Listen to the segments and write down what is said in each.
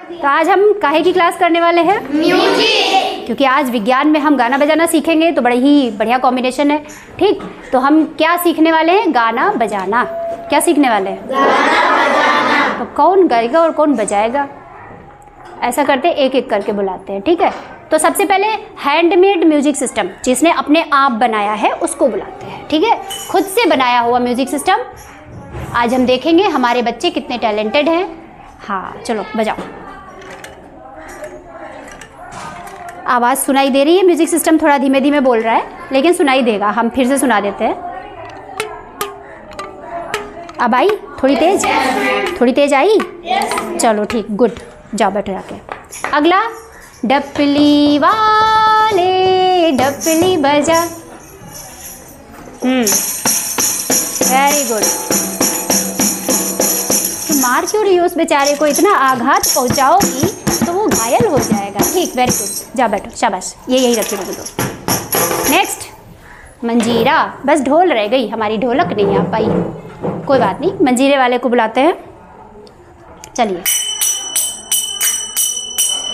तो आज हम काहे की क्लास करने वाले हैं? म्यूजिक। क्योंकि आज विज्ञान में हम गाना बजाना सीखेंगे, तो बड़ा ही बढ़िया कॉम्बिनेशन है। ठीक, तो हम क्या सीखने वाले हैं? गाना बजाना। क्या सीखने वाले हैं? गाना बजाना। तो कौन गाएगा और कौन बजाएगा? ऐसा करते एक एक करके बुलाते हैं, ठीक है? तो सबसे पहले हैंडमेड म्यूजिक सिस्टम, जिसने अपने आप बनाया है, उसको बुलाते हैं, ठीक है? खुद से बनाया हुआ म्यूजिक सिस्टम। आज हम देखेंगे हमारे बच्चे कितने टैलेंटेड हैं। हाँ, चलो बजाओ। आवाज़ सुनाई दे रही है? म्यूजिक सिस्टम थोड़ा धीमे धीमे बोल रहा है, लेकिन सुनाई देगा। हम फिर से सुना देते हैं। अब आई? थोड़ी तेज? थोड़ी तेज आई? चलो ठीक, गुड। जाओ बैठो जाके। अगला, डपली वाले डपली बजा। Very good. तो मार क्यों रही हो उस बेचारे को? इतना आघात पहुंचाओगी तो वो घायल हो जाएगा। ठीक, वेरी गुड। जा बैठो, शाबाश। ये यही रखी रहने दो। नेक्स्ट, मंजीरा। बस ढोल रह गई, हमारी ढोलक नहीं आ पाई। कोई बात नहीं, मंजीरे वाले को बुलाते हैं। चलिए,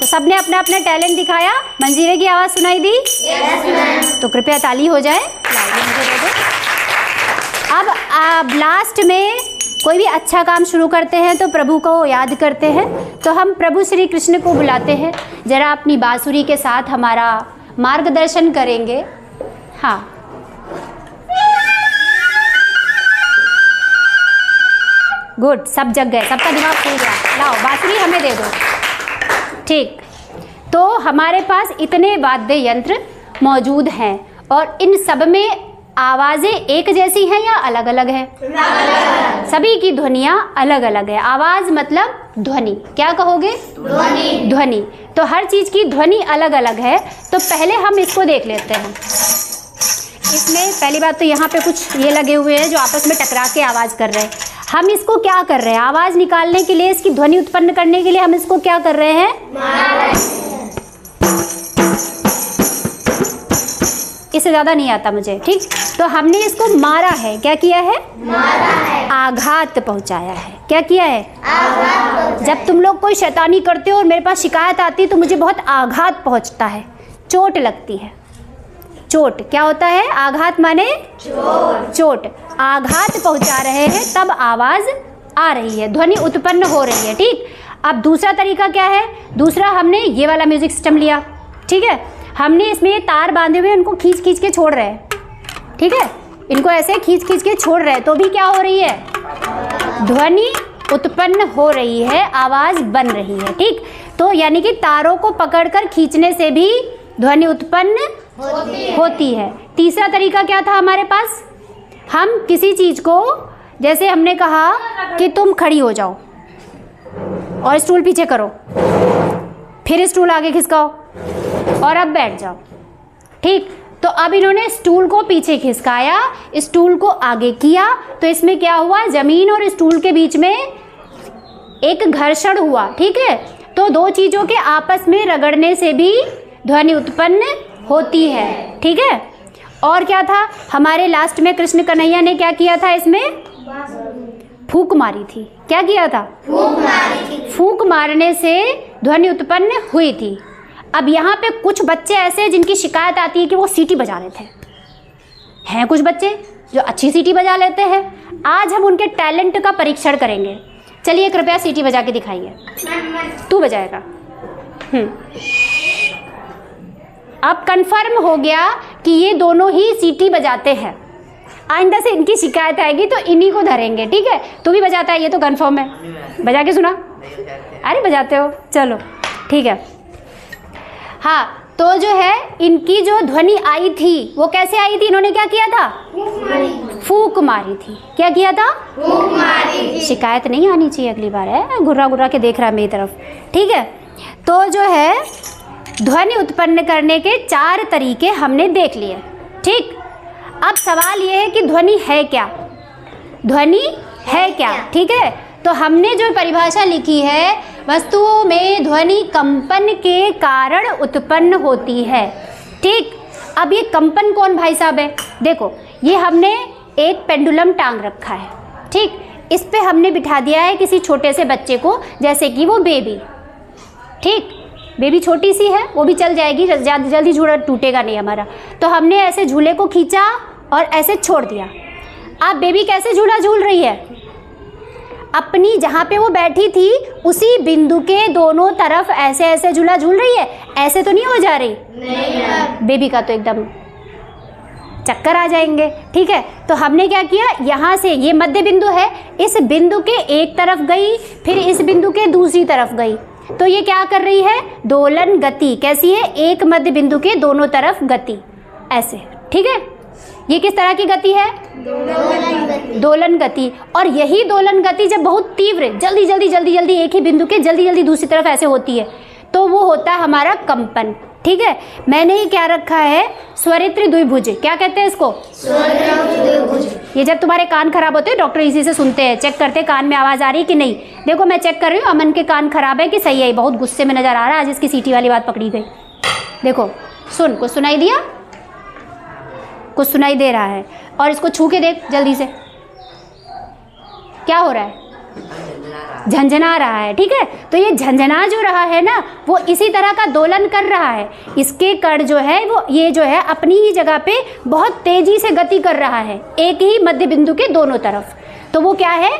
तो सबने अपना अपना टैलेंट दिखाया। मंजीरे की आवाज़ सुनाई दी? Yes ma'am. तो कृपया ताली हो जाए। मुझे दे दो। अब लास्ट में कोई भी अच्छा काम शुरू करते हैं तो प्रभु को याद करते हैं। तो हम प्रभु श्री कृष्ण को बुलाते हैं, जरा अपनी बांसुरी के साथ हमारा मार्गदर्शन करेंगे। हाँ, गुड। सब जग गए, सबका दिमाग खुल गया। लाओ बांसुरी हमें दे दो। ठीक, तो हमारे पास इतने वाद्य यंत्र मौजूद हैं और इन सब में आवाज़ें एक जैसी हैं या अलग अलग है? सभी की ध्वनियाँ अलग अलग है। आवाज़ मतलब ध्वनि। क्या कहोगे? ध्वनि। ध्वनि। तो हर चीज़ की ध्वनि अलग अलग है। तो पहले हम इसको देख लेते हैं। इसमें पहली बात तो यहाँ पे कुछ ये लगे हुए हैं जो आपस में टकरा के आवाज़ कर रहे हैं। हम इसको क्या कर रहे हैं? आवाज़ निकालने के लिए, इसकी ध्वनि उत्पन्न करने के लिए हम इसको क्या कर रहे हैं? इससे ज़्यादा नहीं आता मुझे। ठीक, तो हमने इसको मारा है। क्या किया है? मारा है। आघात पहुंचाया है। क्या किया है? आघात। जब तुम लोग कोई शैतानी करते हो और मेरे पास शिकायत आती है तो मुझे बहुत आघात पहुंचता है, चोट लगती है। चोट क्या होता है? आघात माने चोट। चोट। आघात पहुंचा रहे हैं तब आवाज़ आ रही है, ध्वनि उत्पन्न हो रही है। ठीक, अब दूसरा तरीका क्या है? दूसरा, हमने ये वाला म्यूजिक सिस्टम लिया। ठीक है, हमने इसमें ये तार बांधे हुए उनको खींच खींच के छोड़ रहे हैं। ठीक है, इनको ऐसे खींच खींच के छोड़ रहे हैं तो भी क्या हो रही है? ध्वनि उत्पन्न हो रही है, आवाज़ बन रही है। ठीक, तो यानी कि तारों को पकड़कर खींचने से भी ध्वनि उत्पन्न होती है। तीसरा तरीका क्या था हमारे पास? हम किसी चीज़ को, जैसे हमने कहा कि तुम खड़ी हो जाओ और स्टूल पीछे करो, फिर स्टूल आगे खिसकाओ और अब बैठ जाओ। ठीक, तो अब इन्होंने स्टूल को पीछे खिसकाया, स्टूल को आगे किया, तो इसमें क्या हुआ? जमीन और स्टूल के बीच में एक घर्षण हुआ। ठीक है, तो दो चीज़ों के आपस में रगड़ने से भी ध्वनि उत्पन्न होती है। ठीक है, और क्या था हमारे लास्ट में? कृष्ण कन्हैया ने क्या किया था? इसमें फूंक मारी थी। क्या किया था? फूंक मारी थी। फूंक मारने से ध्वनि उत्पन्न हुई थी। अब यहाँ पे कुछ बच्चे ऐसे जिनकी शिकायत आती है कि वो सीटी बजा रहे थे। हैं कुछ बच्चे जो अच्छी सीटी बजा लेते हैं। आज हम उनके टैलेंट का परीक्षण करेंगे। चलिए कृपया सीटी बजा के दिखाइए। तू बजाएगा। अब कंफर्म हो गया कि ये दोनों ही सीटी बजाते हैं। आइंदा से इनकी शिकायत आएगी तो इन्हीं को धरेंगे। ठीक है, तू भी बजाता है, ये तो कंफर्म है। बजा के सुना। अरे बजाते हो, चलो ठीक है। हाँ, तो जो है इनकी जो ध्वनि आई थी वो कैसे आई थी? इन्होंने क्या किया था? फूंक मारी थी। क्या किया था? फूंक मारी थी। शिकायत नहीं आनी चाहिए अगली बार। है घुर्रा घुर्रा के देख रहा है मेरी तरफ। ठीक है, तो जो है ध्वनि उत्पन्न करने के 4 तरीके हमने देख लिए। ठीक, अब सवाल ये है कि ध्वनि है क्या? ध्वनि है क्या? ठीक है, तो हमने जो परिभाषा लिखी है, वस्तुओं में ध्वनि कंपन के कारण उत्पन्न होती है। ठीक, अब ये कंपन कौन भाई साहब है? देखो, ये हमने एक पेंडुलम टांग रखा है। ठीक, इस पे हमने बिठा दिया है किसी छोटे से बच्चे को, जैसे कि वो बेबी। ठीक, बेबी छोटी सी है, वो भी चल जाएगी, जल्दी झूला टूटेगा नहीं हमारा। तो हमने ऐसे झूले को खींचा और ऐसे छोड़ दिया। अब बेबी कैसे झूला झूल रही है? अपनी जहाँ पे वो बैठी थी उसी बिंदु के दोनों तरफ ऐसे ऐसे झूला झूल रही है। ऐसे तो नहीं हो जा रही? नहीं। बेबी का तो एकदम चक्कर आ जाएंगे। ठीक है, तो हमने क्या किया, यहाँ से ये मध्य बिंदु है, इस बिंदु के एक तरफ गई, फिर इस बिंदु के दूसरी तरफ गई। तो ये क्या कर रही है? दोलन गति। कैसी है? एक मध्य बिंदु के दोनों तरफ गति, ऐसे। ठीक है, ये किस तरह की गति है? दोलन गति। और यही दोलन गति जब बहुत तीव्र, जल्दी जल्दी एक ही बिंदु के जल्दी दूसरी तरफ ऐसे होती है, तो वो होता है हमारा कंपन। ठीक है, मैंने ही क्या रखा है? स्वरित्र द्विभुज। क्या कहते हैं इसको? स्वरित्र द्विभुज। ये जब तुम्हारे कान खराब होते हैं, डॉक्टर इसी से सुनते हैं, चेक करते हैं कान में आवाज़ आ रही है कि नहीं। देखो मैं चेक कर रही हूँ, अमन के कान खराब है कि सही है। बहुत गुस्से में नजर आ रहा है, आज इसकी सीटी वाली बात पकड़ी गई। देखो सुन, कुछ सुनाई दिया? कुछ सुनाई दे रहा है। और इसको छू के देख जल्दी से, क्या हो रहा है? झंझना रहा है। ठीक है, तो ये झंझना जो रहा है ना, वो इसी तरह का दोलन कर रहा है। इसके कण जो है वो ये जो है अपनी ही जगह पे बहुत तेजी से गति कर रहा है, एक ही मध्य बिंदु के दोनों तरफ। तो वो क्या है?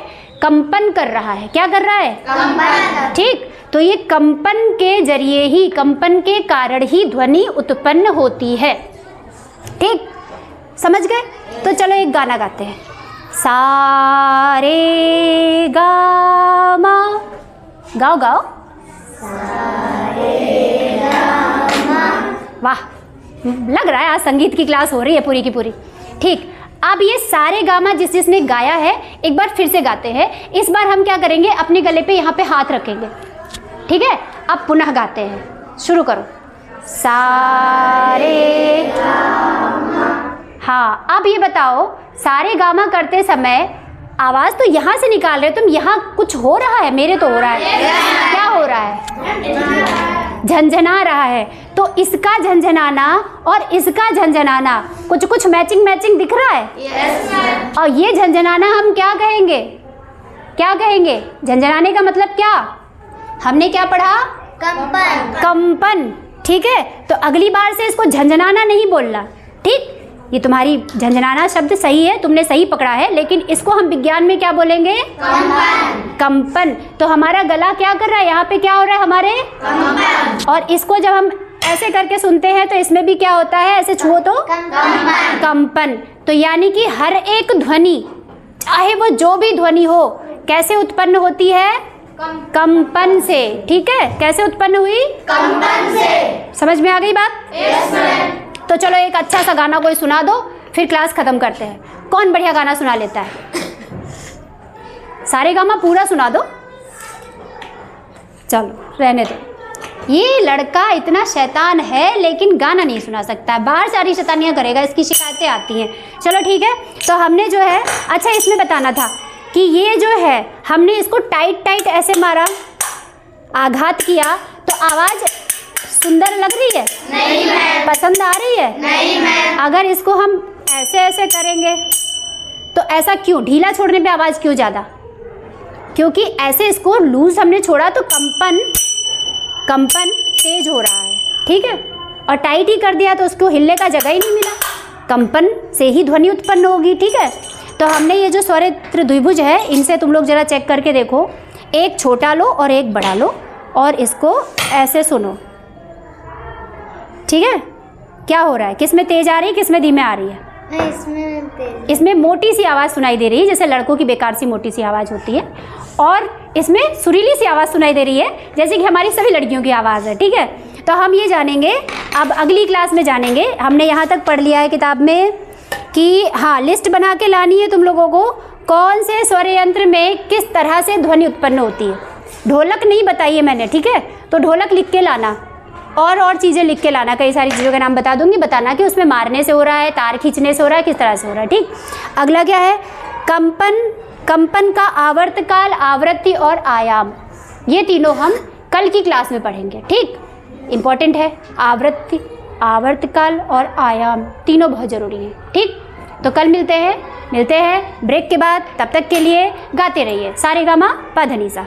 कंपन कर रहा है। क्या कर रहा है? कंपन। ठीक, तो ये कंपन के जरिए ही, कंपन के कारण ही ध्वनि उत्पन्न होती है। ठीक, समझ गए? तो चलो एक गाना गाते हैं। सा रे गा मा, गाओ गाओ। सा रे गा मा। वाह, लग रहा है आज संगीत की क्लास हो रही है पूरी की पूरी। ठीक, अब ये सारे गामा जिसने गाया है एक बार फिर से गाते हैं। इस बार हम क्या करेंगे, अपने गले पे यहाँ पे हाथ रखेंगे। ठीक है, अब पुनः गाते हैं, शुरू करो। सा रे गामा। हाँ, अब ये बताओ, सारे गामा करते समय आवाज़ तो यहाँ से निकाल रहे हो तुम, यहाँ कुछ हो रहा है? मेरे तो हो रहा है। क्या हो रहा है? झंझना रहा है। तो इसका झंझनाना और इसका झंझनाना कुछ मैचिंग दिख रहा है? yes, और ये झंझनाना हम क्या कहेंगे? क्या कहेंगे? झंझनाने का मतलब क्या? हमने क्या पढ़ा? कंपन। ठीक है, तो अगली बार से इसको झंझनाना नहीं बोलना। ठीक, ये तुम्हारी झंझनाना शब्द सही है, तुमने सही पकड़ा है, लेकिन इसको हम विज्ञान में क्या बोलेंगे? कंपन। तो हमारा गला क्या कर रहा है? यहाँ पे क्या हो रहा है हमारे? कंपन। और इसको जब हम ऐसे करके सुनते हैं तो इसमें भी क्या होता है? ऐसे छुओ तो कंपन। तो यानी कि हर एक ध्वनि, चाहे वो जो भी ध्वनि हो, कैसे उत्पन्न होती है? कंपन से। ठीक है, कैसे उत्पन्न हुई? कंपन से। समझ में आ गई बात? Yes ma'am. तो चलो एक अच्छा सा गाना कोई सुना दो, फिर क्लास खत्म करते हैं। कौन बढ़िया गाना सुना लेता है? सारे गामा पूरा सुना दो। चलो रहने दो, ये लड़का इतना शैतान है लेकिन गाना नहीं सुना सकता, बाहर सारी शैतानियाँ करेगा, इसकी शिकायतें आती हैं। चलो ठीक है, तो हमने जो है, अच्छा इसमें बताना था कि ये जो है हमने इसको टाइट ऐसे मारा, आघात किया, तो आवाज़ सुंदर लग रही है? नहीं मैम। पसंद आ रही है? नहीं मैम। अगर इसको हम ऐसे करेंगे तो ऐसा क्यों? ढीला छोड़ने पे आवाज़ क्यों ज़्यादा? क्योंकि ऐसे इसको लूज हमने छोड़ा तो कंपन तेज हो रहा है। ठीक है, और टाइट ही कर दिया तो उसको हिलने का जगह ही नहीं मिला, कंपन से ही ध्वनि उत्पन्न होगी। ठीक है, तो हमने ये जो स्वरित्र द्विभुज है, इनसे तुम लोग जरा चेक करके देखो, एक छोटा लो और एक बड़ा लो और इसको ऐसे सुनो। ठीक है, क्या हो रहा है? किस में तेज आ रही है, किस में धीमे आ रही है? इसमें तेज। इसमें मोटी सी आवाज़ सुनाई दे रही है, जैसे लड़कों की बेकार सी मोटी सी आवाज़ होती है, और इसमें सुरीली सी आवाज़ सुनाई दे रही है, जैसे कि हमारी सभी लड़कियों की आवाज़ है। ठीक है, तो हम ये जानेंगे अब अगली क्लास में जानेंगे। हमने यहाँ तक पढ़ लिया है किताब में कि हाँ, लिस्ट बना के लानी है तुम लोगों को, कौन से स्वर यंत्र में किस तरह से ध्वनि उत्पन्न होती है। ढोलक नहीं बताई है मैंने, ठीक है, तो ढोलक लिख के लाना, और चीज़ें लिख के लाना, कई सारी चीज़ों के नाम बता दूंगी, बताना कि उसमें मारने से हो रहा है, तार खींचने से हो रहा है, किस तरह से हो रहा है। ठीक, अगला क्या है? कंपन का आवर्तकाल, आवृत्ति और आयाम, ये तीनों हम कल की क्लास में पढ़ेंगे। ठीक, इम्पॉर्टेंट है, आवृत्ति, आवर्तकाल और आयाम तीनों बहुत ज़रूरी हैं। ठीक, तो कल मिलते हैं ब्रेक के बाद। तब तक के लिए गाते रहिए सारे गामा पा धा नी सा।